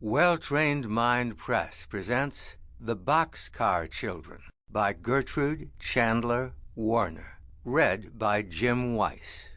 Well-Trained Mind Press presents The Boxcar Children by Gertrude Chandler Warner. Read by Jim Weiss.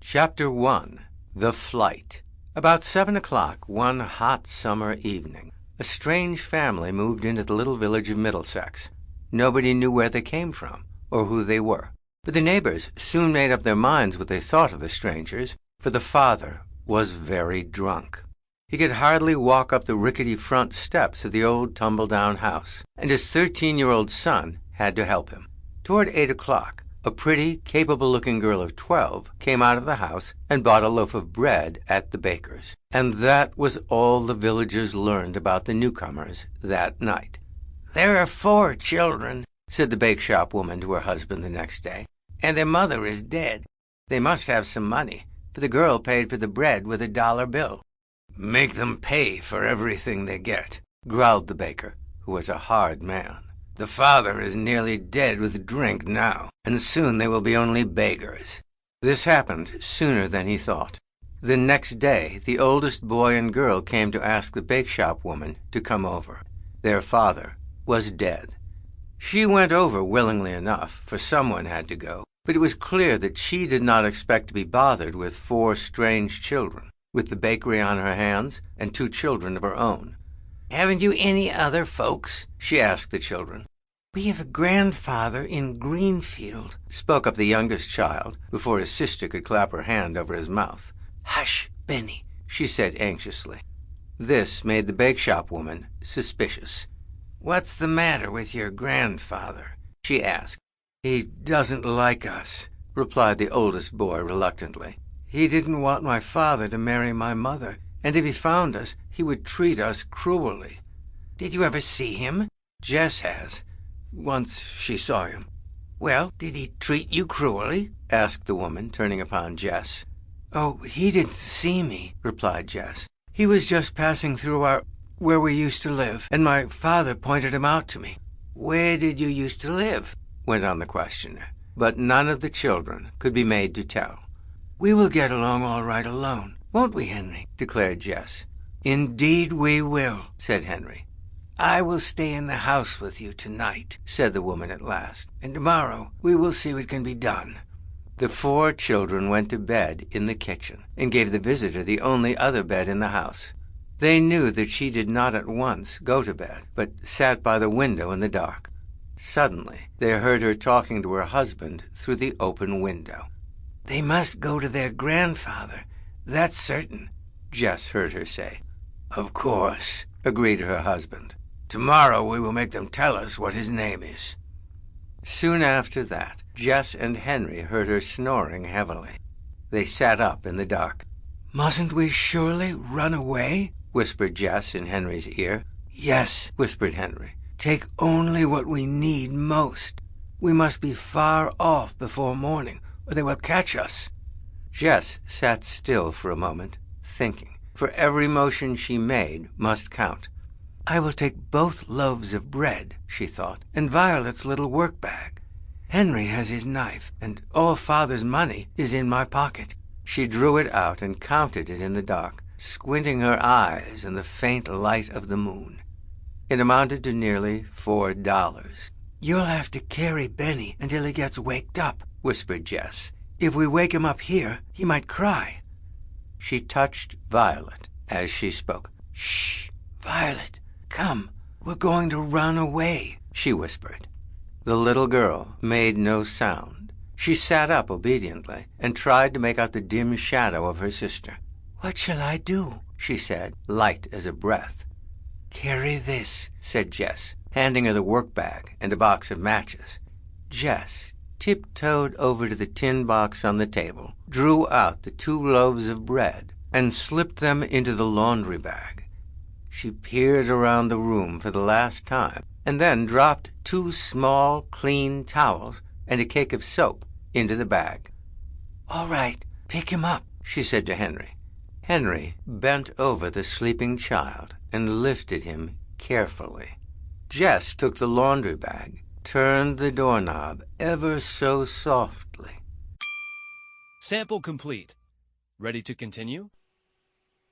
Chapter 1. The Flight. About 7 o'clock one hot summer evening, a strange family moved into the little village of Middlesex. Nobody knew where they came from or who they were, but the neighbors soon made up their minds what they thought of the strangers, for the father was very drunk. He could hardly walk up the rickety front steps of the old tumble-down house, and his 13-year-old son had to help him. Toward 8 o'clock, a pretty, capable-looking girl of 12 came out of the house and bought a loaf of bread at the baker's. And that was all the villagers learned about the newcomers that night. "There are 4 children," said the bake-shop woman to her husband the next day, "and their mother is dead. They must have some money, for the girl paid for the bread with a $1 bill. "Make them pay for everything they get," growled the baker, who was a hard man. "The father is nearly dead with drink now, and soon they will be only beggars." This happened sooner than he thought. The next day, the oldest boy and girl came to ask the bake-shop woman to come over. Their father was dead. She went over willingly enough, for someone had to go, but it was clear that she did not expect to be bothered with 4 strange children, with the bakery on her hands and 2 children of her own. "Haven't you any other folks?" she asked the children. "We have a grandfather in Greenfield," spoke up the youngest child, before his sister could clap her hand over his mouth. "Hush, Benny," she said anxiously. This made the bake-shop woman suspicious. "What's the matter with your grandfather?" she asked. "He doesn't like us," replied the oldest boy reluctantly. "He didn't want my father to marry my mother, and if he found us, he would treat us cruelly." "Did you ever see him?" "Jess has. Once she saw him." "Well, did he treat you cruelly?" asked the woman, turning upon Jess. "Oh, he didn't see me," replied Jess. "He was just passing through where we used to live, and my father pointed him out to me." "Where did you used to live?" went on the questioner. But none of the children could be made to tell. "We will get along all right alone, won't we, Henry?" declared Jess. "Indeed we will," said Henry. "I will stay in the house with you tonight," said the woman at last, "and tomorrow we will see what can be done." The 4 children went to bed in the kitchen, and gave the visitor the only other bed in the house. They knew that she did not at once go to bed, but sat by the window in the dark. Suddenly, they heard her talking to her husband through the open window. "They must go to their grandfather, that's certain," Jess heard her say. "Of course," agreed her husband. "Tomorrow we will make them tell us what his name is." Soon after that, Jess and Henry heard her snoring heavily. They sat up in the dark. "Mustn't we surely run away?" whispered Jess in Henry's ear. "Yes," whispered Henry. "Take only what we need most. We must be far off before morning, or they will catch us." Jess sat still for a moment, thinking, for every motion she made must count. "I will take both loaves of bread," she thought, "and Violet's little work-bag. Henry has his knife, and all Father's money is in my pocket." She drew it out and counted it in the dark, squinting her eyes in the faint light of the moon. It amounted to nearly $4. "You'll have to carry Benny until he gets waked up," whispered Jess. "If we wake him up here, he might cry." She touched Violet as she spoke. "Shh, Violet, come, we're going to run away," she whispered. The little girl made no sound. She sat up obediently and tried to make out the dim shadow of her sister. "What shall I do?" she said, light as a breath. "Carry this," said Jess, handing her the work-bag and a box of matches. Jess tiptoed over to the tin box on the table, drew out the 2 loaves of bread, and slipped them into the laundry bag. She peered around the room for the last time, and then dropped 2 small, clean towels and a cake of soap into the bag. "All right, pick him up," she said to Henry. Henry bent over the sleeping child and lifted him carefully. Jess took the laundry bag, turned the doorknob ever so softly. Sample complete. Ready to continue?